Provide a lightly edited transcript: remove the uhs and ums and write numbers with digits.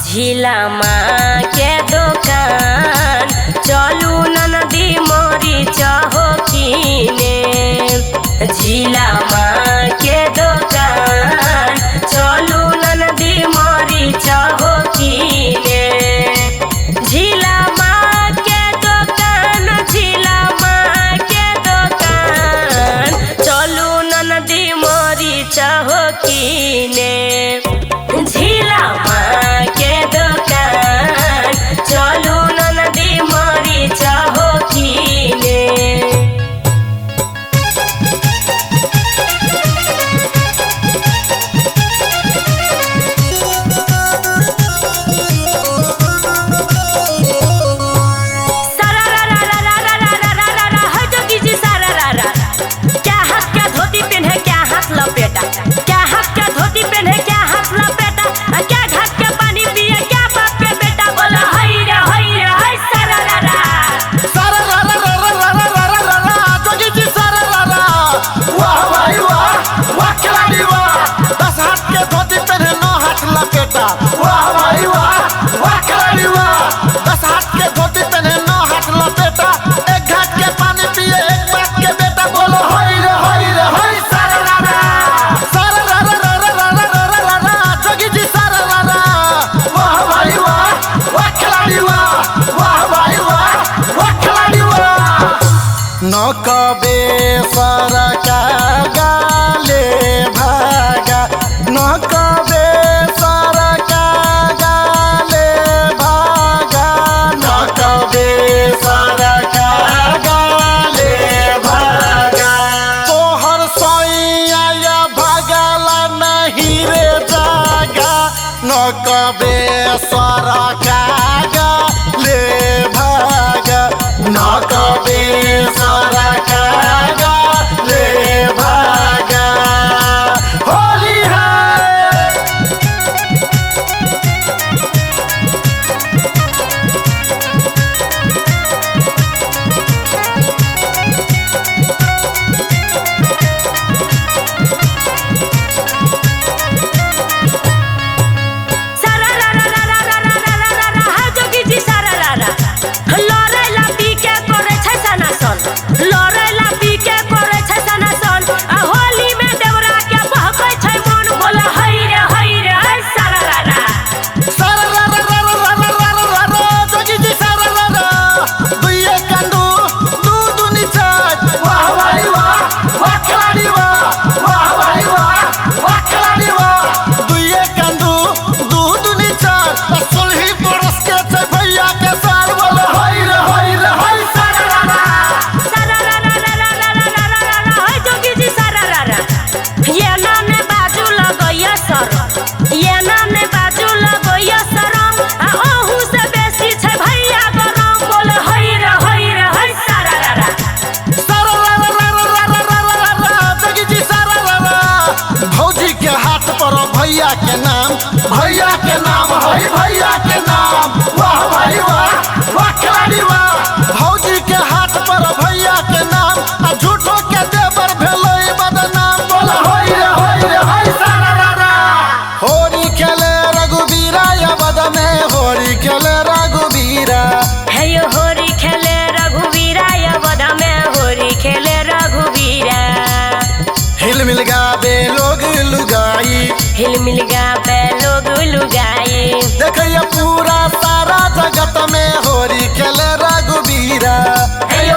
झीला माँ के दुकान चलू ननदी मोरी चौकीने। झीला माँ के दुकान चलू ननदी मोरी चौकीने। झीला माँ के दुकान झीला माँ के दुकान चलू ननदी मोरी चौकीने। झीला माँ के दुकान चलू ननदी मोरी चौकीने। नकबे सरका गाले भागा नकबे सरका गाले भागा नकबे सरका गाले भागा। तोहर सैया भागला नहीं रे जागा नकबे सरका गाले भागा नकबे सरका गाले भागा। होली है भैया के नाम है भैया के नाम। वाह भाई वाह वाह खिलाड़ी वाह। भौजी के हाथ पर भैया के नाम आ झूठो के देवर भेलै बदनाम। बोला होई रे होई सारा। होरी खेले रघुवीरा या बद में होरी खेले रघुवीरा। है यो होरी खेले रघुवीरा या बद में होरी खेले रघुवीरा। हिल मिल गावे लोग लुगाई हिल मिल गावे लोग लुगाई। देखिए पूरा सारा जगत में होरी खेले रघुवीरा। है यो